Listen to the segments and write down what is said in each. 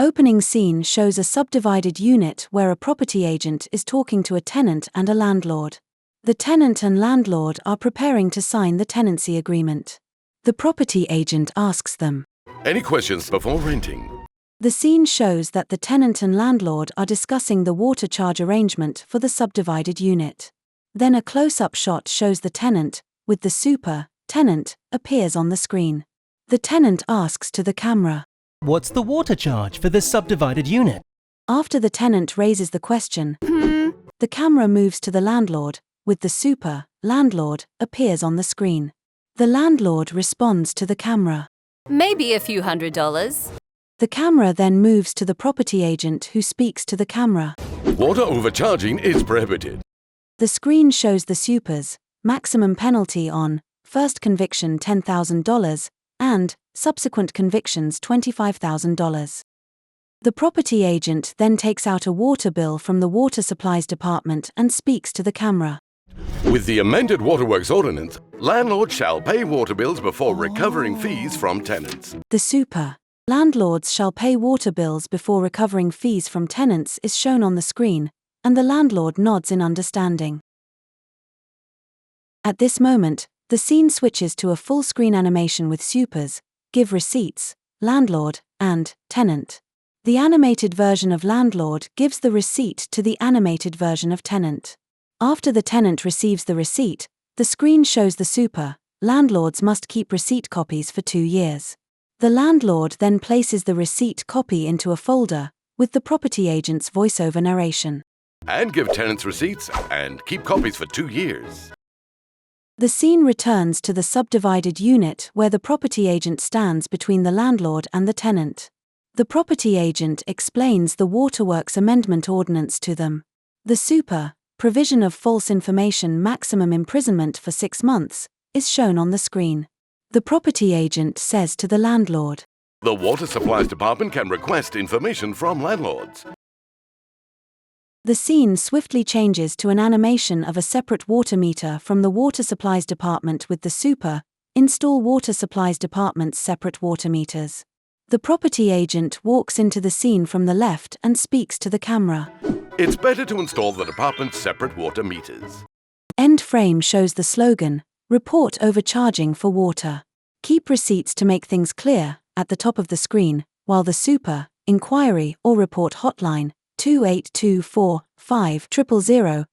Opening scene shows a subdivided unit where a property agent is talking to a tenant and a landlord. The tenant and landlord are preparing to sign the tenancy agreement. The property agent asks them, "Any questions before renting?" The scene shows that the tenant and landlord are discussing the water charge arrangement for the subdivided unit. Then a close-up shot shows the tenant, with the super-tenant, appears on the screen. The tenant asks to the camera, "What's the water charge for this subdivided unit?" After the tenant raises the question, the camera moves to the landlord, with the super-landlord, appears on the screen. The landlord responds to the camera, "Maybe a few $100s. The camera then moves to the property agent who speaks to the camera. "Water overcharging is prohibited." The screen shows the super's maximum penalty on first conviction $10,000 and subsequent convictions $25,000. The property agent then takes out a water bill from the water supplies department and speaks to the camera. With the amended Waterworks Ordinance, landlords shall pay water bills before recovering fees from tenants. The super-landlords shall pay water bills before recovering fees from tenants is shown on the screen, and the landlord nods in understanding. At this moment, the scene switches to a full-screen animation with supers, give receipts, landlord, and tenant. The animated version of landlord gives the receipt to the animated version of tenant. After the tenant receives the receipt, the screen shows the super-landlords must keep receipt copies for 2 years. The landlord then places the receipt copy into a folder, with the property agent's voiceover narration. "And give tenants receipts and keep copies for 2 years." The scene returns to the subdivided unit where the property agent stands between the landlord and the tenant. The property agent explains the Waterworks Amendment Ordinance to them. The provision of false information maximum imprisonment for 6 months is shown on the screen. The property agent says to the landlord, "The Water Supplies Department can request information from landlords." The scene swiftly changes to an animation of a separate water meter from the Water Supplies Department with the install Water Supplies Department's separate water meters. The property agent walks into the scene from the left and speaks to the camera. "It's better to install the department's separate water meters." End frame shows the slogan, "Report overcharging for water. Keep receipts to make things clear," at the top of the screen, while the inquiry or report hotline, 28245000,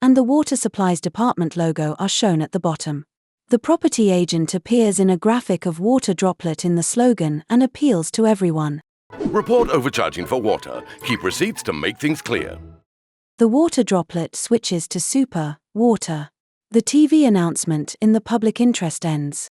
and the Water Supplies Department logo are shown at the bottom. The property agent appears in a graphic of water droplet in the slogan and appeals to everyone. "Report overcharging for water. Keep receipts to make things clear." The water droplet switches to water. The TV announcement in the public interest ends.